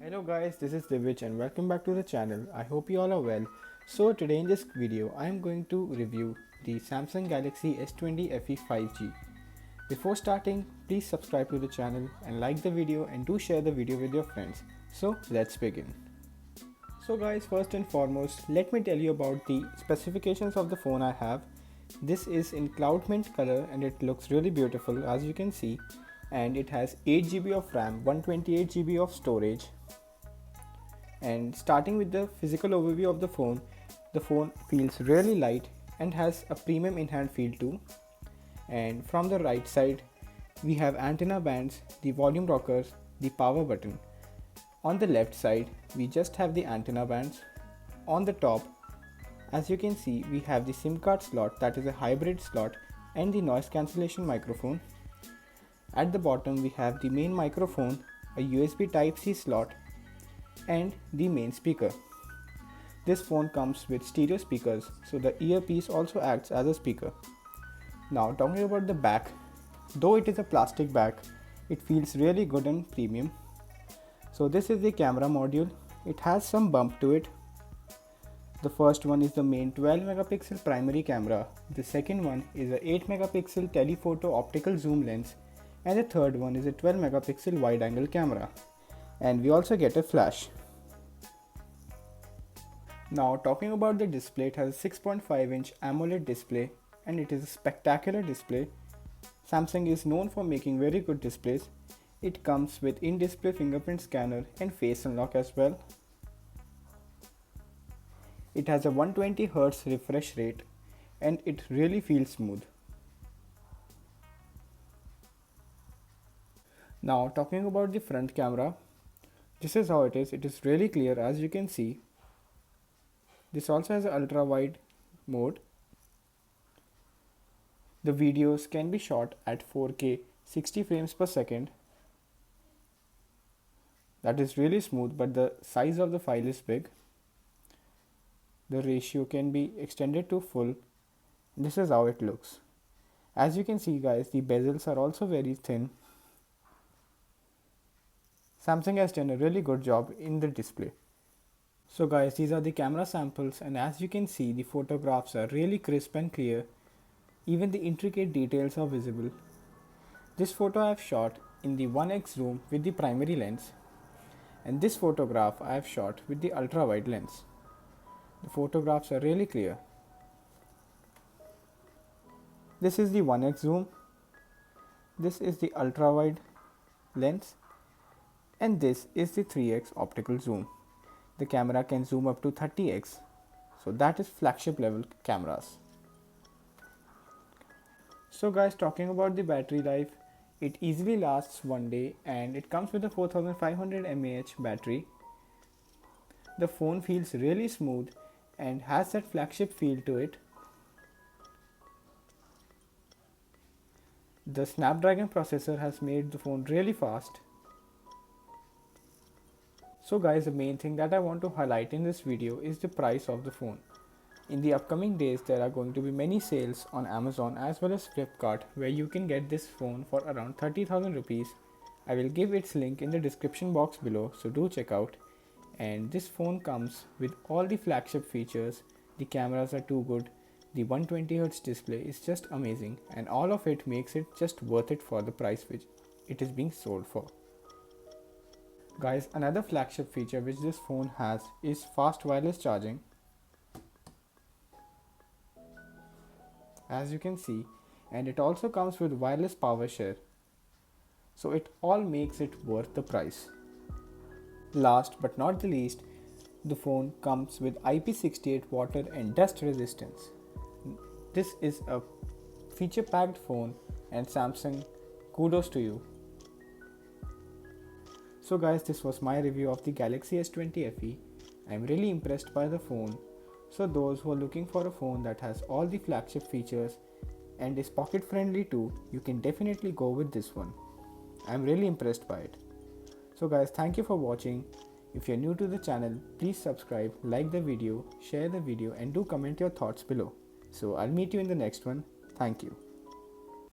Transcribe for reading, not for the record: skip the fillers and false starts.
Hello guys, this is Divij and welcome back to the channel. I hope you all are well. So today in this video, I am going to review the Samsung Galaxy S20Fe 5G. Before starting, please subscribe to the channel and like the video and do share the video with your friends. So let's begin. So guys, first and foremost, let me tell you about the specifications of the phone I have. This is in cloud mint color and it looks really beautiful as you can see, and it has 8GB of RAM, 128GB of storage. And starting with the physical overview of the phone feels really light and has a premium in-hand feel too. And from the right side, we have antenna bands, the volume rockers, the power button. On the left side, we just have the antenna bands. On the top, as you can see, we have the SIM card slot, that is a hybrid slot, and the noise cancellation microphone. At the bottom, we have the main microphone, a USB Type-C slot, and the main speaker. This phone comes with stereo speakers, so the earpiece also acts as a speaker. Now talking about the back, though it is a plastic back, it feels really good and premium. So this is the camera module. It has some bump to it. The first one is the main 12 megapixel primary camera. The second one is a 8 megapixel telephoto optical zoom lens, and the third one is a 12 megapixel wide angle camera. And we also get a flash. Now talking about the display, it has a 6.5-inch AMOLED display and it is a spectacular display. Samsung is known for making very good displays. It comes with in-display fingerprint scanner and face unlock as well. It has a 120Hz refresh rate and it really feels smooth. Now talking about the front camera, this is how it is. It is really clear as you can see. This also has an ultra wide mode. The videos can be shot at 4K 60 frames per second. That is really smooth, but the size of the file is big. The ratio can be extended to full. This is how it looks. As you can see guys, the bezels are also very thin. Samsung has done a really good job in the display. So guys, these are the camera samples, and as you can see, the photographs are really crisp and clear. Even the intricate details are visible. This photo I have shot in the 1x zoom with the primary lens, and this photograph I have shot with the ultra wide lens. The photographs are really clear. This is the 1x zoom. This is the ultra wide lens. And this is the 3x optical zoom. The camera can zoom up to 30x, so that is flagship level cameras. So guys, talking about the battery life, it easily lasts one day and it comes with a 4500 mAh battery. The phone feels really smooth and has that flagship feel to it. The Snapdragon processor has made the phone really fast. So guys, the main thing that I want to highlight in this video is the price of the phone. In the upcoming days, there are going to be many sales on Amazon as well as Flipkart where you can get this phone for around 30,000 rupees. I will give its link in the description box below, so do check out. And this phone comes with all the flagship features. The cameras are too good. The 120Hz display is just amazing, and all of it makes it just worth it for the price which it is being sold for. Guys, another flagship feature which this phone has is fast wireless charging. As you can see, and it also comes with wireless power share. So it all makes it worth the price. Last but not the least, the phone comes with IP68 water and dust resistance. This is a feature packed phone, and Samsung, kudos to you. So guys, this was my review of the Galaxy S20Fe. I am really impressed by the phone. So those who are looking for a phone that has all the flagship features and is pocket friendly too, you can definitely go with this one. I am really impressed by it. So guys, thank you for watching. If you are new to the channel, please subscribe, like the video, share the video and do comment your thoughts below. So I'll meet you in the next one. Thank you.